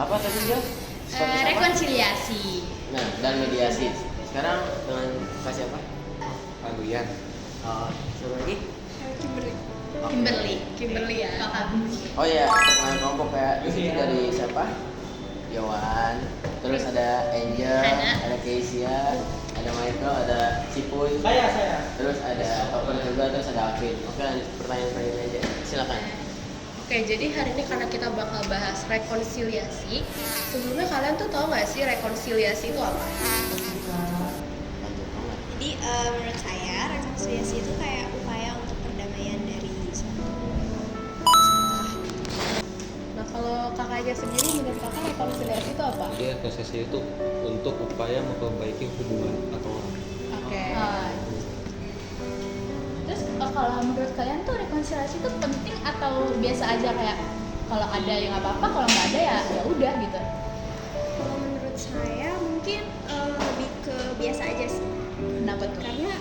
apa tadi dia? Rekonsiliasi. Nah, dan mediasi. Sekarang dengan Kak siapa? Aluyan. Siapa lagi? Kimberly ya. Kakak. Oh iya, perkenalan kelompok ya. Di sini dari siapa? Yowan. Terus ada Angel, Hana. ada Keisha, ada Michael, ada Cipuy. Saya. Terus ada Topper juga, terus ada Alvin. Oke, lanjut pertanyaan aja. Silakan. Oke, jadi hari ini karena kita bakal bahas rekonsiliasi. Sebelumnya kalian tuh tahu nggak sih rekonsiliasi itu apa? Lanjut banget. Jadi menurut saya rekonsiliasi itu kayak upaya untuk perdamaian dari suatu masalah. Nah, kalau kakaknya sendiri, menurut kakak rekonsiliasi itu apa? Jadi rekonsiliasi itu untuk upaya memperbaiki hubungan atau orang. Oke. Terus kalau menurut kalian tuh rekonsiliasi itu penting atau biasa aja, kayak kalau ada ya nggak apa-apa, kalau nggak ada ya udah gitu? Kalau menurut saya mungkin lebih ke biasa aja sih. Kenapa tuh? Karena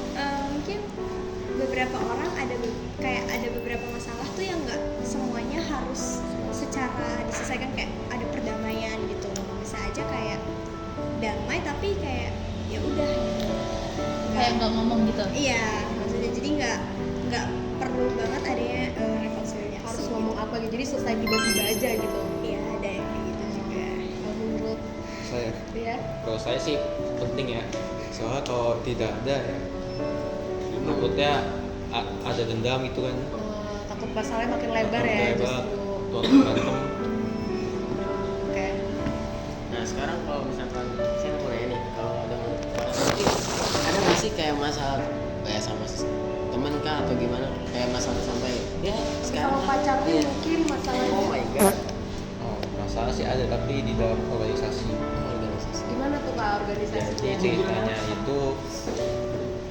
mungkin beberapa orang ada beberapa masalah tuh yang nggak semuanya harus secara diselesaikan, kayak ada perdamaian gitu. Bisa aja kayak damai tapi kayak ya udah. Kayak nggak ngomong gitu? Iya, maksudnya jadi nggak perlu banget adanya rekonsiliasi. Harus ngomong apa gitu, jadi selesai tiba-tiba aja gitu. Iya, ada yang kayak gitu juga. Kalau menurut Saya, dia, kalau saya sih penting ya. Soalnya kalau tidak ada ya, takutnya ada dendam itu kan. takut masalahnya makin lebar ya Lebar, justru. tuh berantem. Oke. Nah, sekarang kalau misalkan saya mau nanya nih, kalau dengan ada nggak sih kayak masalah kayak sama temen kah atau gimana, kayak masalah sampai ya sekarang Sama pacarnya iya. mungkin masalahnya. Oh my god. Oh, masalah sih ada tapi di dalam organisasi. Organisasi. Gimana tuh kak Jadi organisasinya? ceritanya itu,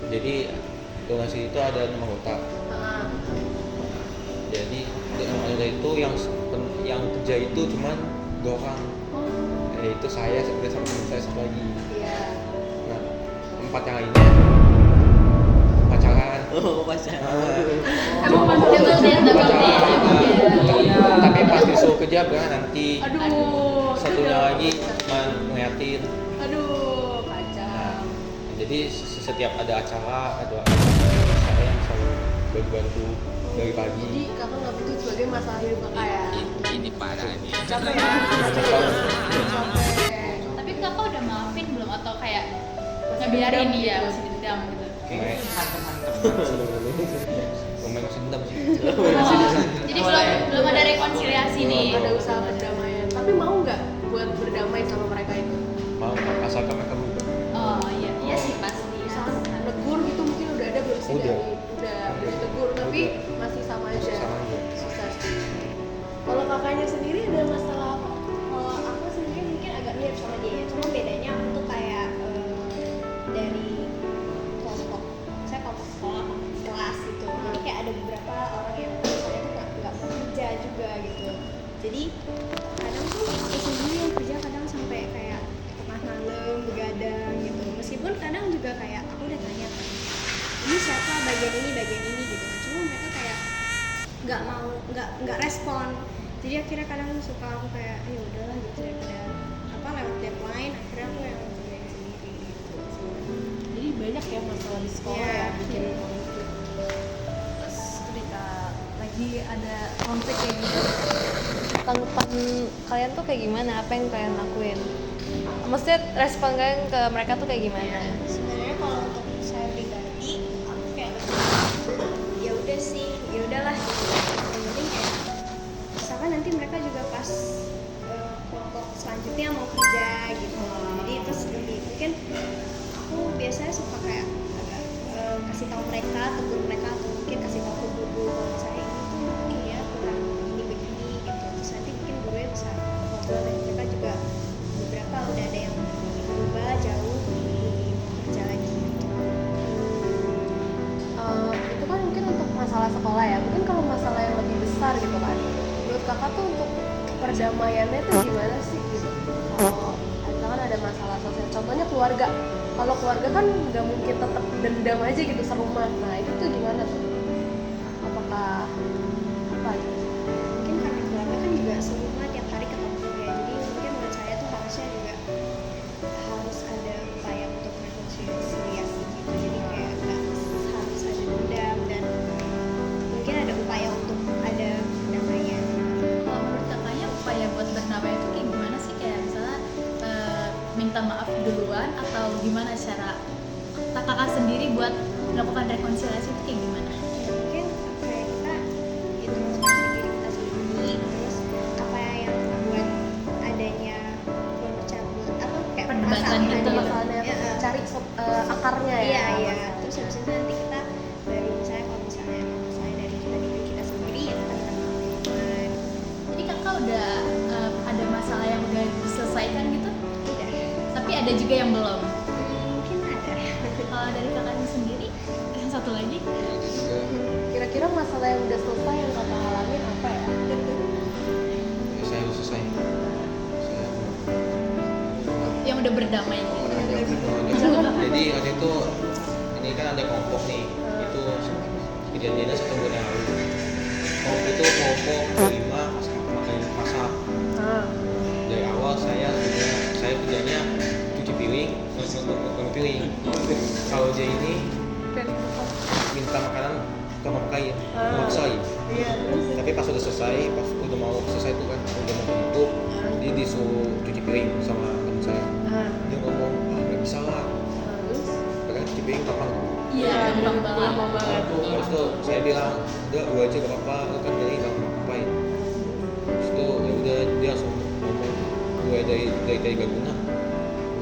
jadi organisasi itu ada 6 anggota. Ah, Jadi dengan anggota itu yang kerja itu cuman 2 orang, yaitu saya sama teman saya satu lagi. iya. Nah, 4 yang lainnya pacaran. Oh pacaran. Emang maksudnya tuh dia double date. Tapi pas disuruh kerja kan nanti Aduh. satunya lagi ngeliatin. Aduh, Nah, kacau. jadi setiap ada acara saya yang selalu bantu dari Jadi pagi. kakak nggak butuh sebagai masalah hidup kakak ya? Ini parah nih. Capek ya? Capek. Tapi kakak udah maafin belum, atau kayak ngebiarin dia masih dendam gitu? Kayak pemain masih dendam sih. Jadi belum ada rekonsiliasi nih. Ada usaha perdamaian. Tapi mau nggak buat berdamai sama mereka itu? Mau asalkan mereka berubah. Oh iya sih pasti. Misalkan negur gitu mungkin udah ada belum sih Udah. udah ditegur tapi masih sama aja. Sama aja. Susah sih. Kalau kakaknya sendiri ada masalah apa? Kalau aku sendiri mungkin agak mirip sama dia, cuma bedanya aku tuh kayak dari kelompok, saya kelompok sekolah, kelompok kelas gitu. Jadi kayak ada beberapa orang yang misalnya tuh nggak mau kerja juga gitu. Jadi kadang tuh aku sendiri yang kerja kadang sampai kayak tengah malam begadang gitu. Meskipun kadang juga kayak aku udah tanya kan, ini siapa bagian ini gitu kan. Cuma mereka kayak nggak respon. Jadi akhirnya kadang suka aku kayak ya udahlah gitu, daripada lewat deadline akhirnya aku yang kerjain sendiri gitu. Jadi banyak ya masalah di sekolah Iya. ya bikin konflik. Terus ketika lagi ada konflik kayak gitu, tanggapan kalian tuh kayak gimana? Apa yang kalian lakuin? Maksudnya respon kalian ke mereka tuh kayak gimana? Sebenarnya kalau untuk saya pribadi aku kayak ya udah sih, ya udahlah gitu. Yang penting kayak misalkan nanti mereka juga pas kelompok selanjutnya mau kerja gitu. Jadi terus lebih mungkin aku biasanya suka kayak agak kasih tahu mereka, tegur mereka, atau mungkin kasih tahu ke guru kalau misalnya ini tuh mungkin ya kurang begini gitu. Terus nanti mungkin gurunya bisa ngobrol, dan mereka juga beberapa udah ada yang berubah jauh mau kerja lagi gitu. Itu kan mungkin untuk masalah sekolah ya. Mungkin kalau masalah yang lebih besar gitu kan. Menurut kakak tuh untuk perdamaiannya tuh gimana sih gitu? Kalau misalkan ada masalah sosial, contohnya keluarga. Kalau keluarga kan nggak mungkin tetap dendam aja gitu serumah. Nah itu tuh gimana tuh? Apakah apa gitu? Mungkin karena keluarga kan juga semua tiap hari ketemu ya, jadi mungkin menurut duluan atau gimana cara kakak sendiri buat melakukan rekonsiliasi itu kayak gimana? Mungkin kayak kita introspeksi diri kita sendiri, terus apa yang membuat adanya apa kayak Perdebatan permasalahan gitu. Masalahnya Ya, cari akarnya ya. iya iya, terus habis itu nanti kita baru misalnya kalau misalnya emang masalahnya dari diri kita sendiri ya kita minta maaf duluan. Jadi kakak udah ada masalah yang udah diselesaikan gitu, Udah tapi ada juga yang belum. mungkin ada. Kalau dari kakaknya sendiri, yang satu lagi, Itu juga Kira-kira masalah yang udah selesai yang kakak alamin apa ya? ya, saya harus selesai. Saya yang udah berdamai gitu. jadi waktu itu ini kan ada kelompok nih, itu kejadiannya 1 bulan yang lalu. Kelompok itu kelompok kelima masak. Dari awal saya kerjanya cuci piring, ngemil piring. Kalau dia ini minta makanan tolong kain, maksain. Iya, terus Tapi pas udah selesai, pas udah mau selesai itu kan, udah mau tutup, dia disuruh cuci piring sama temen saya. Dia ngomong, nggak bisa lah, terus karena cuci piring gampang. Iya, gampang banget. gampang banget. Terus tuh saya bilang, udah gue aja gak apa-apa, lu kan dari gak ngapain. Terus tuh ya udah dia langsung ngomong, gue dari gak guna.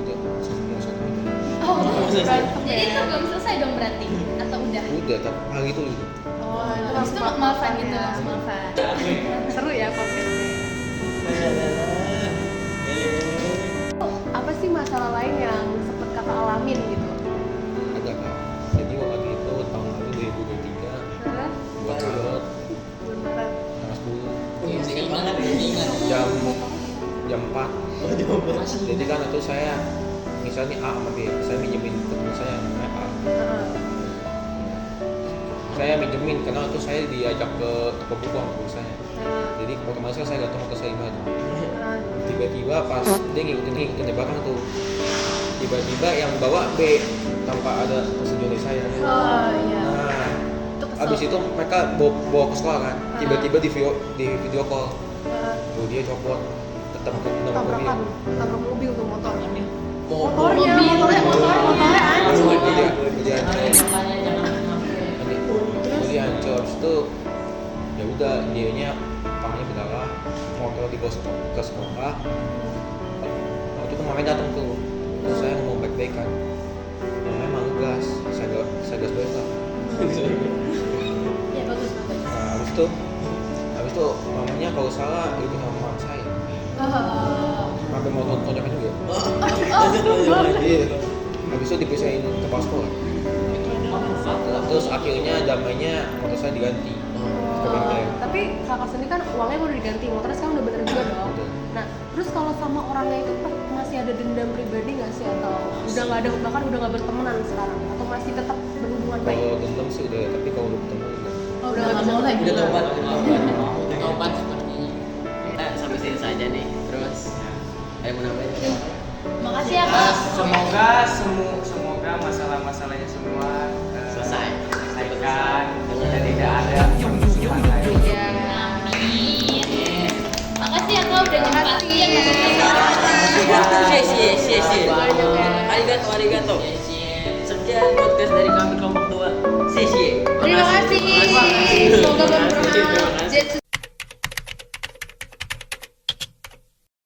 Udah langsung ngusut aja. Oh, berantem jadi ya? itu belum selesai dong berarti? Atau udah? Udah, tapi hari itu gitu. Oh, itu Habis itu langsung maafan gitu, ya. langsung maafan. Seru ya podcastnya. Apa sih masalah lain yang sempet kakak alamin gitu? Ada kak. Jadi waktu itu tahun lalu 2023, Hah? bulan Maret, Beneran. tanggal 10. Ingat banget, ingat. jam 4. Jadi kan itu saya misalnya A sama B, saya minjemin ke teman saya namanya A. Saya minjemin karena itu saya diajak ke toko buku sama guru saya. Jadi otomatis kan saya datang ke Saiban. Tiba-tiba pas dia ngikutin di belakang tuh, tiba-tiba yang bawa B tanpa ada persetujuan saya. Oh iya. Nah, Itu kesel. abis itu mereka bawa ke sekolah kan, tiba-tiba di video call, tuh dia copot tetap nama mobil. Tabrakan, tabrak mobil tuh motor. Motornya Dia Makanya jangan jadi hancur. Habis itu ya udah dianya tangannya berdarah, motor dibawa ke sekolah. Waktu itu mamanya datang tuh, terus saya ngomong baik-baik kan, mamanya emang gas, saya gas balik lah. Ya bagus. Nah habis itu mamanya kalau salah itu sama mama saya, sampai mau tonjokan juga. Iya. Habis itu dipisahin ke paspor. Terus akhirnya damainya motor saya diganti ke bengkel. Tapi kakak sendiri kan uangnya udah diganti, motornya sekarang udah bener juga dong. Udah. Nah, terus kalau sama orangnya itu masih ada dendam pribadi nggak sih, atau udah nggak ada, bahkan udah nggak bertemanan sekarang, atau masih tetap berhubungan baik? Kalau dendam sih udah, tapi kalau udah ketemu udah. Oh, udah nggak mau lagi. Udah tobat sepertinya. Kita sampai sini saja nih. Terus ada mau nambahin? Makasih ya kak. Semoga masalah-masalahnya semua Selesai. selesaikan dan tidak ada permusuhan lagi. Ya. Amin. Makasih ya kak udah nyempetin. Arigato. Sekian podcast dari kami kelompok 2. Terima kasih. Semoga bermanfaat.